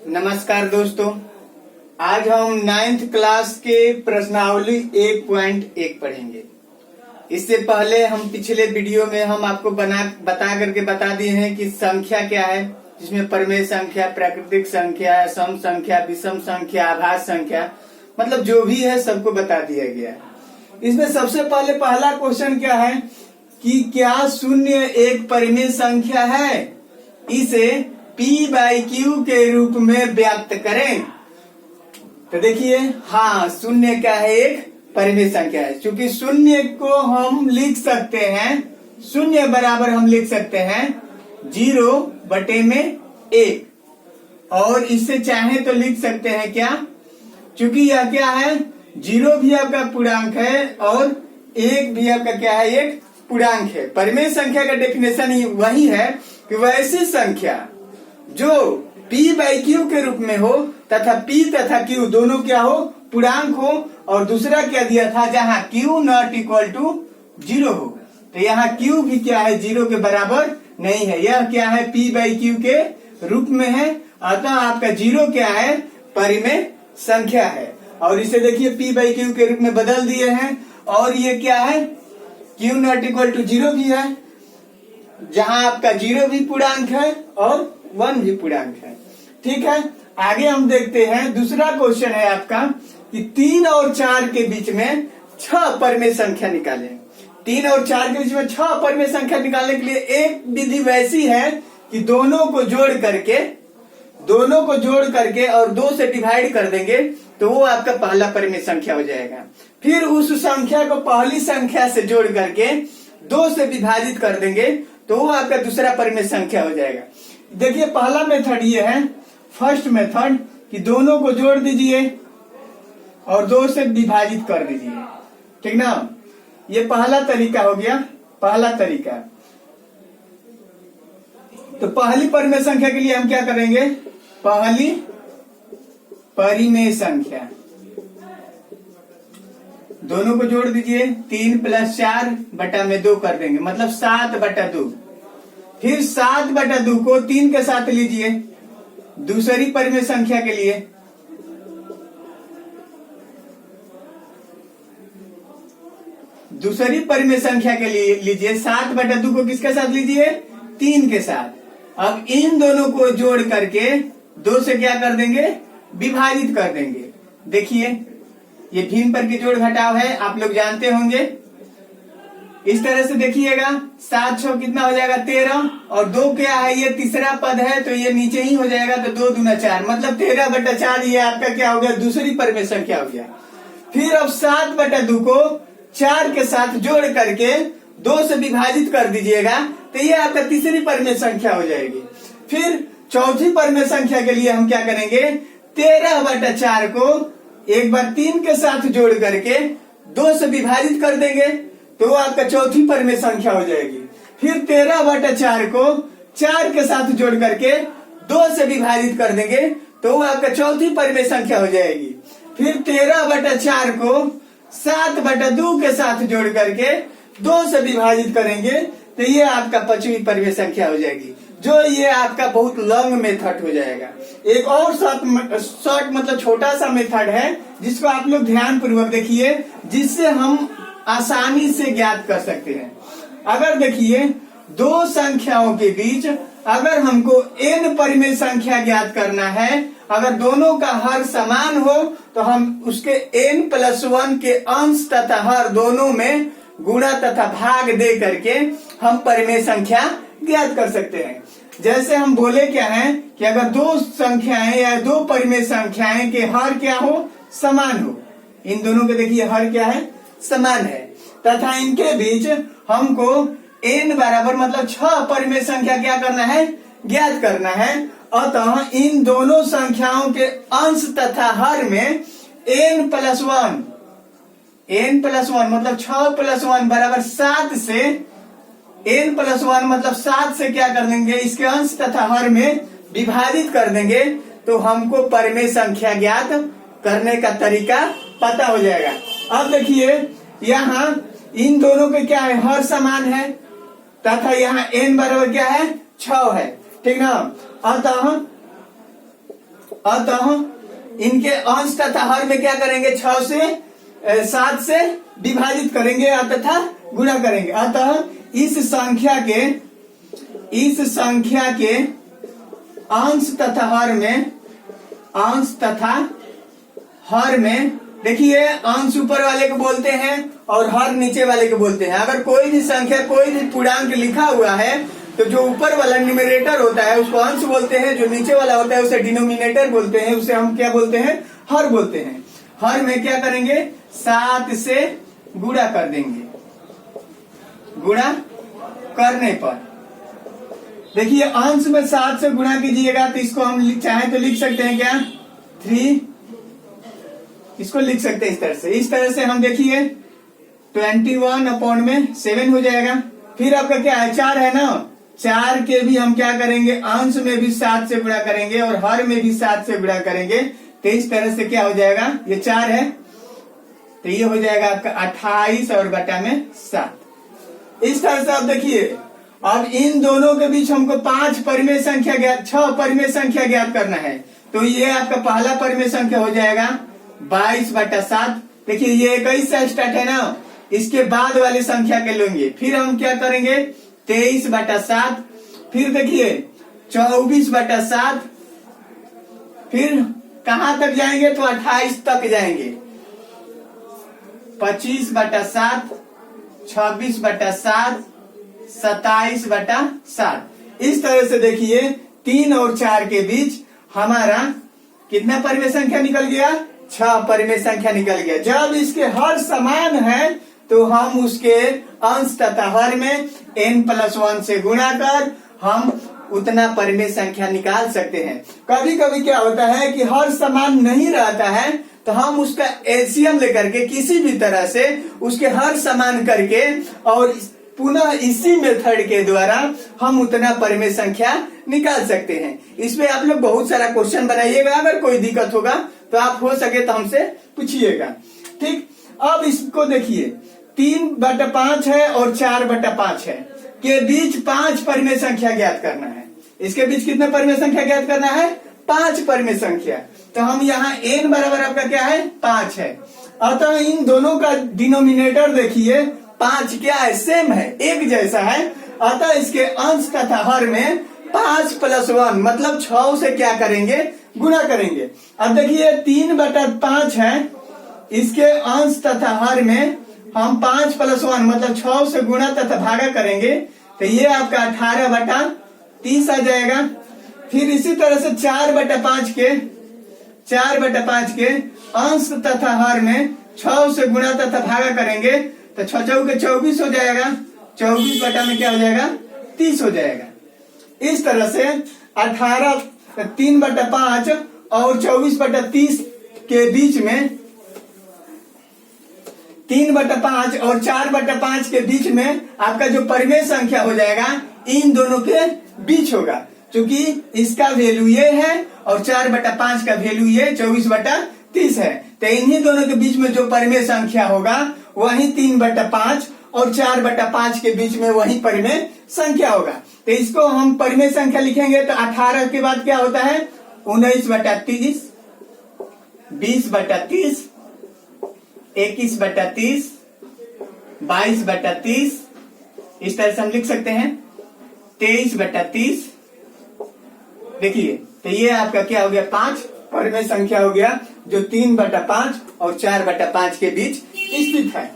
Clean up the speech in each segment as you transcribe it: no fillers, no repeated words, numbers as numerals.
नमस्कार दोस्तों, आज हम 9th क्लास के प्रश्नावली 1.1 पढ़ेंगे। इससे पहले हम पिछले वीडियो में हम आपको बता दिए हैं कि संख्या क्या है, जिसमें परिमेय संख्या, प्राकृतिक संख्या, सम संख्या, विषम संख्या, आभास संख्या, मतलब जो भी है सबको बता दिया गया है। इसमें सबसे पहले पहला क्वेश्चन क्या है कि क्या शून्य एक परिमेय संख्या है, इसे P/Q के रूप में व्यक्त करें। तो देखिए, हाँ, शून्य क्या है, एक परिमेय संख्या है। क्योंकि शून्य को हम लिख सकते हैं, शून्य बराबर हम लिख सकते हैं 0/1, और इससे चाहे तो लिख सकते हैं क्या, क्योंकि यह क्या है, 0 भी आपका पूर्णांक है और 1 भी आपका क्या है, एक पूर्णांक है। परिमेय संख्या का डेफिनेशन वही है कि वैसी संख्या जो P/Q के रूप में हो तथा P तथा Q दोनों क्या हो, पूर्णांक हो, और दूसरा क्या दिया था, जहां Q ≠ 0 हो। तो यहाँ Q भी क्या है, 0 के बराबर नहीं है। यह क्या है, P/Q के रूप में है, अतः आपका 0 क्या है, परिमेय संख्या है। और इसे देखिए P/Q के रूप में बदल दिए हैं, और ये क्या है, Q ≠ 0 भी है, जहां आपका 0 भी पूर्णांक है और 1 भी पूर्णांक है। ठीक है, आगे हम देखते हैं। दूसरा क्वेश्चन है आपका कि 3 और 4 के बीच में 6 परिमेय संख्या निकालें। 3 और 4 के बीच में 6 परिमेय संख्या निकालने के लिए एक विधि वैसी है कि दोनों को जोड़ करके और 2 से डिवाइड कर देंगे तो वो आपका पहला परिमेय संख्या हो जाएगा। फिर उस संख्या को पहली संख्या से जोड़ करके 2 से विभाजित कर देंगे तो वो आपका दूसरा परिमेय संख्या हो जाएगा। देखिए, पहला मेथड ये है, फर्स्ट मेथड, कि दोनों को जोड़ दीजिए और 2 से विभाजित कर दीजिए। ठीक ना, ये पहला तरीका हो गया, पहला तरीका। तो पहली परिमेय संख्या के लिए हम क्या करेंगे, पहली परिमेय संख्या दोनों को जोड़ दीजिए, 3 + 4/2 कर देंगे, मतलब 7/2। फिर 7/2 को 3 के साथ लीजिए दूसरी परिमेय संख्या के लिए, दूसरी परिमेय संख्या के लिए लीजिए 7/2 को किसके साथ लीजिए, 3 के साथ। अब इन दोनों को जोड़ करके 2 से क्या कर देंगे, विभाजित कर देंगे। देखिए, ये भिन्न पर की जोड़ घटाव है, आप लोग जानते होंगे। इस तरह से देखिएगा, 7 6 कितना हो जाएगा, 13, और 2 क्या है, ये तीसरा पद है तो ये नीचे ही हो जाएगा, तो 2 दूना 4, मतलब 13/4 ये आपका क्या हो गया, दूसरी परिमेय संख्या हो गया। फिर अब 7/2 को 4 के साथ जोड़ करके 2 से विभाजित कर दीजिएगा तो ये आपका तीसरी परिमेय संख्या हो जाएगी। फिर चौथी परिमेय संख्या के लिए हम क्या करेंगे, 13/4 को एक बार 3 के साथ जोड़ करके 2 से विभाजित कर देंगे तो वो आपका चौथी परिमेय संख्या हो जाएगी। फिर 13/4 को 4 के साथ जोड़ करके 2 से विभाजित कर देंगे तो वो आपका चौथी परिमेय संख्या हो जाएगी। फिर 13/4 को 7/2 के साथ जोड़ करके 2 से विभाजित करेंगे तो ये आपका पांचवी परिमेय संख्या हो जाएगी, जो ये आपका बहुत लॉन्ग मेथड हो जाएगा। एक और शॉर्ट मतलब छोटा सा मेथड है जिसको आप लोग ध्यान पूर्वक देखिए, जिससे हम आसानी से ज्ञात कर सकते हैं। अगर देखिए, 2 संख्याओं के बीच अगर हमको n परिमेय संख्या ज्ञात करना है, अगर दोनों का हर समान हो तो हम उसके n+1 के अंश तथा हर दोनों में गुणा तथा भाग दे करके हम परिमेय संख्या ज्ञात कर सकते हैं। जैसे हम बोले क्या है कि अगर 2 संख्याएं या 2 परिमेय संख्याएं के हर क्या हो, समान हो, इन दोनों के देखिए हर क्या है, समान है, तथा इनके बीच हमको n बराबर मतलब 6 परिमेय संख्या क्या करना है, ज्ञात करना है। अतः इन दोनों संख्याओं के अंश तथा हर में n+1 मतलब 6 + 1 बराबर 7 से n+1 मतलब 7 से क्या कर देंगे, इसके अंश तथा हर में विभाजित कर देंगे तो हमको परिमेय संख्या ज्ञात करने का तरीका पता हो जाएगा। अब देखिए, यहाँ इन दोनों के क्या है, हर समान है तथा यहाँ n बराबर क्या है, 6 है। ठीक ना, अतः अतः इनके अंश तथा हर में क्या करेंगे, 6 से 7 से विभाजित करेंगे तथा गुणा करेंगे। अतः इस संख्या के अंश तथा हर में देखिए, अंश ऊपर वाले को बोलते हैं और हर नीचे वाले को बोलते हैं। अगर कोई भी संख्या, कोई भी पूर्णांक लिखा हुआ है तो जो ऊपर वाला न्यूमरेटर होता है उसको अंश बोलते हैं, जो नीचे वाला होता है उसे डिनोमिनेटर बोलते हैं, उसे हम क्या बोलते हैं, हर बोलते हैं। हर में क्या करेंगे, 7 से गुणा कर देंगे। गुणा करने पर देखिए, अंश में 7 से गुणा कीजिएगा तो इसको हम चाहे तो लिख सकते हैं क्या, 3, इसको लिख सकते हैं इस तरह से हम देखिए 21/7 हो जाएगा। फिर आपका क्या है, 4 है ना, 4 के भी हम क्या करेंगे, अंश में भी 7 से गुणा करेंगे और हर में भी 7 से गुणा करेंगे। तो इस तरह से क्या हो जाएगा, ये 4 है तो ये हो जाएगा आपका 28 और बटा में 7। इस तरह से आप देखिए, अब इन दोनों के बीच हमको 6 परिमेय संख्या ज्ञात करना है। तो ये आपका पहला परिमेय संख्या हो जाएगा 22/7। देखिए ये 21 से स्टार्ट है ना, इसके बाद वाली संख्या के लेंगे। फिर हम क्या करेंगे, 23/7। फिर देखिए 24/7। फिर कहां तक जाएंगे, तो 28 तक जाएंगे। 25/7, 26/7, 27/7। इस तरह से देखिए 3 और 4 के बीच हमारा कितना परिमेय संख्या निकल गया, 6 परिमेय संख्या निकल गया। जब इसके हर समान है तो हम उसके अंश तथा हर में n+1 से गुणा कर हम उतना परिमेय संख्या निकाल सकते हैं। कभी कभी क्या होता है कि हर समान नहीं रहता है तो हम उसका एलसीएम लेकर के किसी भी तरह से उसके हर समान करके और पुनः इसी मेथड के द्वारा हम उतना परिमेय संख्या निकाल सकते हैं। इसमें आप लोग बहुत सारा क्वेश्चन बनाइएगा, अगर कोई दिक्कत होगा तो आप हो सके तो हमसे पूछिएगा। ठीक, अब इसको देखिए 3/5 है और 4/5 है, के बीच 5 परिमेय संख्या ज्ञात करना है। इसके बीच कितने परिमेय संख्या ज्ञात करना है, 5 परिमेय संख्या। तो हम यहाँ n बराबर आपका क्या है, 5 है। अतः इन दोनों का डिनोमिनेटर देखिए 5 क्या है, सेम है, एक जैसा है। अतः इसके अंश तथा हर में 5+1 मतलब 6 से क्या करेंगे, गुणा करेंगे। अब देखिए 3/5 है, इसके अंश तथा हर में हम 5+1 मतलब 6 से गुणा तथा भागा करेंगे तो ये आपका 18/30 आ जाएगा। फिर इसी तरह से 4/5 के अंश तथा हर में 6 से गुणा तथा भागा करेंगे तो 6 चौके 24 हो जाएगा। 24 बटा में क्या हो जाएगा, 30 हो जाएगा। इस तरह से 3/5 और 24/30 के बीच में 3/5 और 4/5 के बीच में आपका जो परिमेय संख्या हो जाएगा इन दोनों के बीच होगा। क्योंकि इसका वैल्यू ये है और 4/5 का वैल्यू ये 24/30 है। तो इन्हीं दोनों के बीच में जो परिमेय संख्या होगा वही 3/5 और 4/5 के बीच में वही परिमेय संख्या होगा। तो इसको हम परिमेय संख्या लिखेंगे तो 18 के बाद क्या होता है, 19/30, 20/30, 21/30, 22/30, इस तरह से हम लिख सकते हैं 23/30। देखिए तो ये आपका क्या हो गया, 5 परिमेय संख्या हो गया जो 3/5 और 4/5 के बीच स्थित है।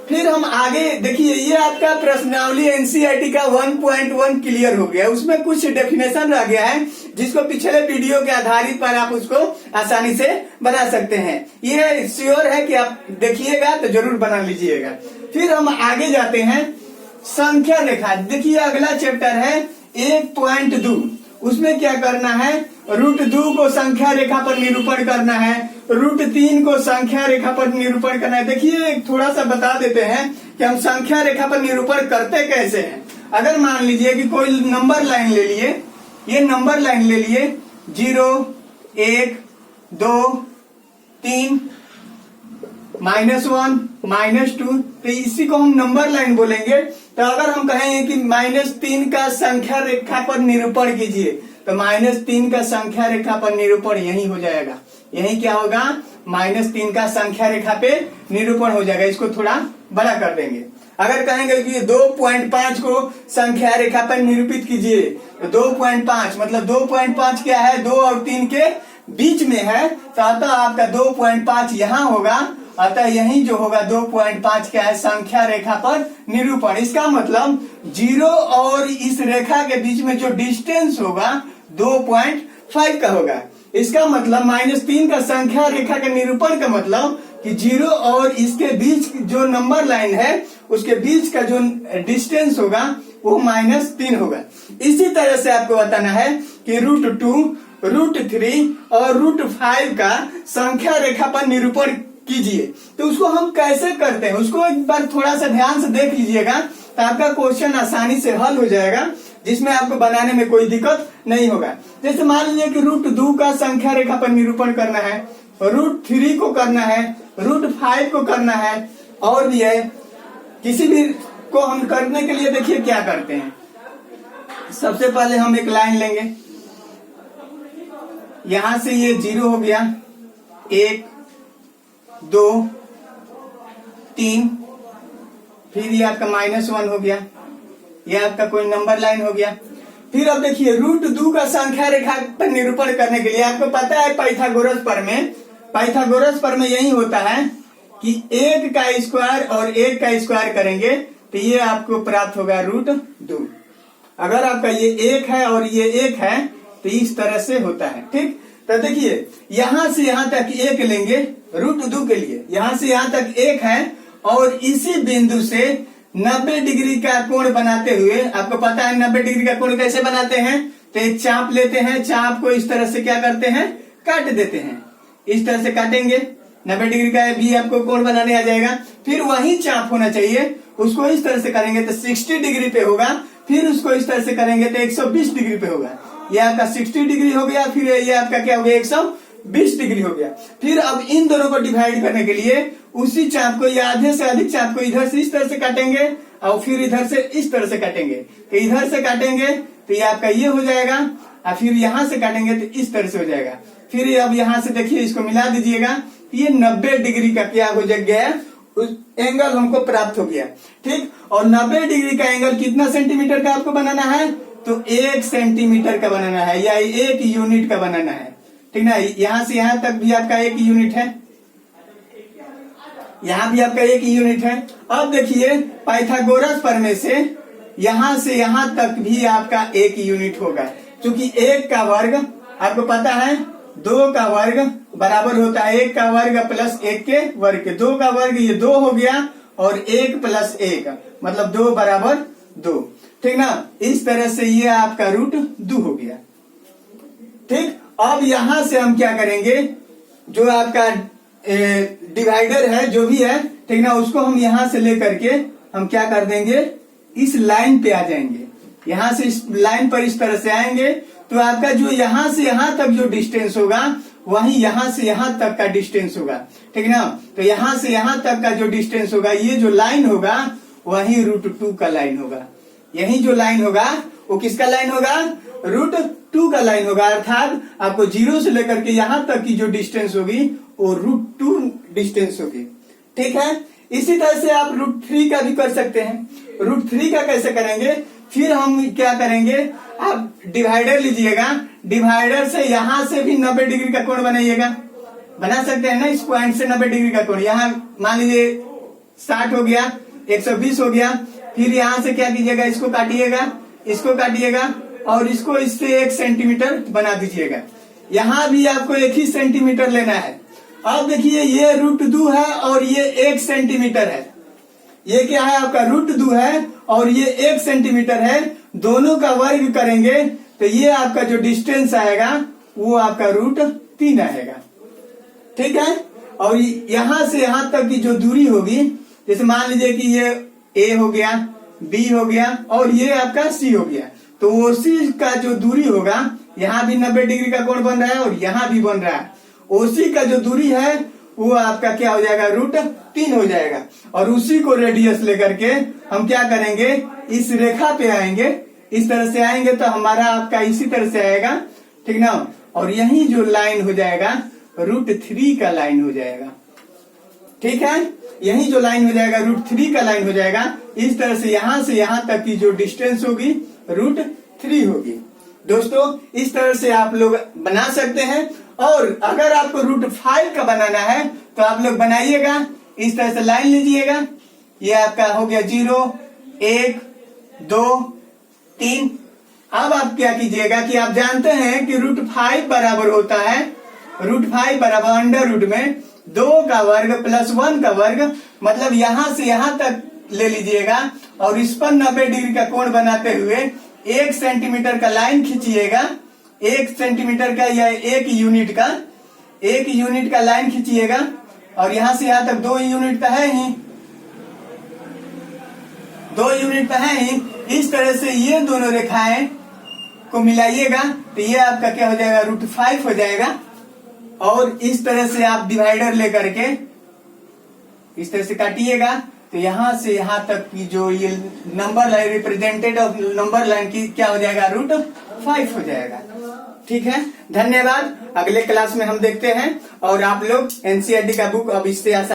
फिर हम आगे देखिए, ये आपका प्रश्नावली एनसीईआरटी का 1.1 क्लियर हो गया। उसमें कुछ डेफिनेशन रह गया है जिसको पिछले वीडियो के आधारित पर आप उसको आसानी से बना सकते हैं। ये श्योर है कि आप देखिएगा तो जरूर बना लीजिएगा। फिर हम आगे जाते हैं संख्या रेखा। देखिए अगला चैप्टर है 1.2। उसमें क्या करना है, √2 को संख्या रेखा पर निरूपण करना है, √3 को संख्या रेखा पर निरूपण करना है। देखिए थोड़ा सा बता देते हैं कि हम संख्या रेखा पर निरूपण करते कैसे हैं। अगर मान लीजिए कि कोई नंबर लाइन ले लिए, ये नंबर लाइन ले लिए 0, 1, 2, 3, -1, -2, तो इसी को हम नंबर लाइन बोलेंगे। तो अगर हम कहें कि -3 का संख्या रेखा पर निरूपण कीजिए तो -3 का संख्या रेखा पर निरूपण यही हो जाएगा। यही क्या होगा, -3 का संख्या रेखा पे निरूपण हो जाएगा। इसको थोड़ा बड़ा कर देंगे। अगर कहेंगे कि 2.5 को संख्या रेखा पर निरूपित कीजिए, तो 2.5 मतलब 2.5 क्या है, 2 और 3 के बीच में है, तो अतः आपका 2.5 यहाँ होगा। अतः यही जो होगा 2.5 क्या है, संख्या रेखा पर निरूपण। इसका मतलब 0 और इस रेखा के बीच में जो डिस्टेंस होगा 2.5 का होगा। इसका मतलब -3 का संख्या रेखा के निरूपण का मतलब कि 0 और इसके बीच जो नंबर लाइन है उसके बीच का जो डिस्टेंस होगा वो -3 होगा। इसी तरह से आपको बताना है कि √2, √3 और √5 का संख्या रेखा पर निरूपण कीजिए। तो उसको हम कैसे करते हैं उसको एक बार थोड़ा सा ध्यान से देख लीजिएगा, तो आपका क्वेश्चन आसानी से हल हो जाएगा, जिसमें आपको बनाने में कोई दिक्कत नहीं होगा। जैसे मान लीजिए कि √2 का संख्या रेखा पर निरूपण करना है, √3 को करना है, √5 को करना है, और भी है। किसी भी को हम करने के लिए देखिए क्या करते हैं। सबसे पहले हम एक लाइन लेंगे, यहां से ये 0 हो गया, 1 2 3, फिर ये आपका -1 हो गया, ये आपका कोई नंबर लाइन हो गया। फिर अब देखिए √2 का संख्या रेखा पर निरूपण करने के लिए आपको पता है पाइथागोरस पर में यही होता है कि 1 का स्क्वायर और 1 का स्क्वायर करेंगे तो ये आपको प्राप्त होगा √2। अगर आपका ये 1 है और ये 1 है तो इस तरह से होता है। ठीक, तो देखिए यहां से यहां तक 1 लेंगे √2 के लिए, यहां से यहां तक 1 है, और इसी बिंदु से 90 डिग्री का कोण बनाते हुए, आपको पता है 90 डिग्री का कोण कैसे बनाते हैं, तो एक चाप लेते हैं, चाप को इस तरह से क्या करते हैं, काट देते हैं। इस तरह से काटेंगे, 90 डिग्री का भी आपको कोण बनाने आ जाएगा। फिर वही चाप होना चाहिए, उसको इस तरह से करेंगे तो 60 डिग्री पे होगा। फिर उसको इस तरह से करेंगे तो 120 डिग्री पे होगा। ये आपका 60 डिग्री हो गया, फिर ये आपका क्या हो गया, 120 डिग्री हो गया। फिर अब इन दोनों को डिवाइड करने के लिए उसी चाप को या आधे से अधिक चाप को इधर से इस तरह से काटेंगे, और फिर इधर से इस तरह से काटेंगे। तो इधर से काटेंगे तो ये आपका ये हो जाएगा, और फिर यहां से काटेंगे तो इस तरह से हो जाएगा। फिर अब यहां से देखिए इसको मिला दीजिएगा, ये 90 डिग्री का क्या हो गया, उस एंगल हमको प्राप्त हो गया। ठीक, और 90 डिग्री का एंगल कितना सेंटीमीटर का आपको बनाना है, तो 1 सेंटीमीटर का बनाना है, या 1 यूनिट का बनाना है। ठीक ना, यहां से यहां तक भी आपका 1 यूनिट है, यहां भी आपका 1 यूनिट है। अब देखिए पाइथागोरस प्रमेय से यहां तक भी आपका 1 यूनिट होगा, क्योंकि 1 का वर्ग आपको पता है 2 का वर्ग बराबर होता है 1 का वर्ग प्लस 1 के वर्ग के। 2 का वर्ग ये 2 हो गया, और 1 प्लस 1 मतलब 2 बराबर 2। ठीक ना, इस तरह से ये आपका √2 हो गया। ठीक, अब यहां से हम क्या करेंगे, जो आपका डिवाइडर है जो भी है, ठीक ना, उसको हम यहां से लेकर के हम क्या कर देंगे, इस लाइन पे आ जाएंगे। यहां से इस लाइन पर इस तरह से आएंगे तो आपका जो यहां से यहां तक जो डिस्टेंस होगा वही यहां से यहां तक का डिस्टेंस होगा। ठीक ना, तो यहां से यहां तक का जो डिस्टेंस होगा, ये जो लाइन होगा वही √2 का लाइन होगा। यही जो लाइन होगा वो किसका लाइन होगा, √2 का लाइन होगा। अर्थात आपको 0 से लेकर के यहां तक की जो डिस्टेंस होगी वो √2 डिस्टेंस होगी। ठीक है, इसी तरह से आप √3 का भी कर सकते हैं। √3 का कैसे करेंगे, फिर हम क्या करेंगे, आप डिवाइडर लीजिएगा, डिवाइडर से यहां से भी 90 डिग्री का कोण बनाइएगा, बना सकते हैं ना, इस पॉइंट से 90 डिग्री का कोण। यहाँ मान लीजिए 60 हो गया, 120 हो गया। फिर यहां से क्या कीजिएगा, इसको काटिएगा, इसको काटिएगा, और इसको इससे 1 सेंटीमीटर बना दीजिएगा। यहां भी आपको 1 ही सेंटीमीटर लेना है। अब देखिए ये √2 है और ये 1 सेंटीमीटर है। ये क्या है, आपका √2 है और ये 1 सेंटीमीटर है। दोनों का वर्ग करेंगे तो ये आपका जो डिस्टेंस आएगा वो आपका √3 आएगा। ठीक है, और यहां से यहां तक की जो दूरी होगी, जैसे मान लीजिए कि ये A हो गया, B हो गया और ये आपका C हो गया, तो OC का जो दूरी होगा, यहाँ भी 90 डिग्री का कोण बन रहा है और यहाँ भी बन रहा है। OC का जो दूरी है वो आपका क्या हो जाएगा, √3 हो जाएगा। और उसी को रेडियस लेकर के हम क्या करेंगे, इस रेखा पे आएंगे, इस तरह से आएंगे तो हमारा आपका इसी तरह से आएगा, ठीक ना। और यही जो लाइन हो जाएगा √3 का लाइन हो जाएगा, ठीक है। यही जो लाइन हो जाएगा √3 का लाइन हो जाएगा। इस तरह से यहां तक की जो डिस्टेंस होगी √3 होगी। दोस्तों इस तरह से आप लोग बना सकते हैं। और अगर आपको √5 का बनाना है तो आप लोग बनाइएगा, इस तरह से लाइन लीजिएगा। ये आपका हो गया 0, 1, 2, 3। अब आप क्या कीजिएगा कि आप जानते हैं कि √5 बराबर होता है, √5 बराबर अंडर रूट में 2 का वर्ग प्लस 1 का वर्ग, मतलब यहां से यहां तक ले लीजिएगा और इस पर 90 डिग्री का कोण बनाते हुए 1 सेंटीमीटर का लाइन खींचिएगा। 1 सेंटीमीटर का या 1 यूनिट का लाइन खींचिएगा और यहां से यहां तक 2 यूनिट का है ही, 2 यूनिट का है ही। इस तरह से ये दोनों रेखाएं को मिलाइएगा तो ये आपका क्या हो जाएगा √5 हो जाएगा। और इस तरह से आप डिवाइडर लेकर के इस तरह से काटिएगा तो यहां से यहां तक की जो ये number line represented of number line की क्या हो जाएगा √5 हो जाएगा, ठीक है। धन्यवाद। अगले क्लास में हम देखते हैं और आप लोग एनसीईआरटी का बुक अब इससे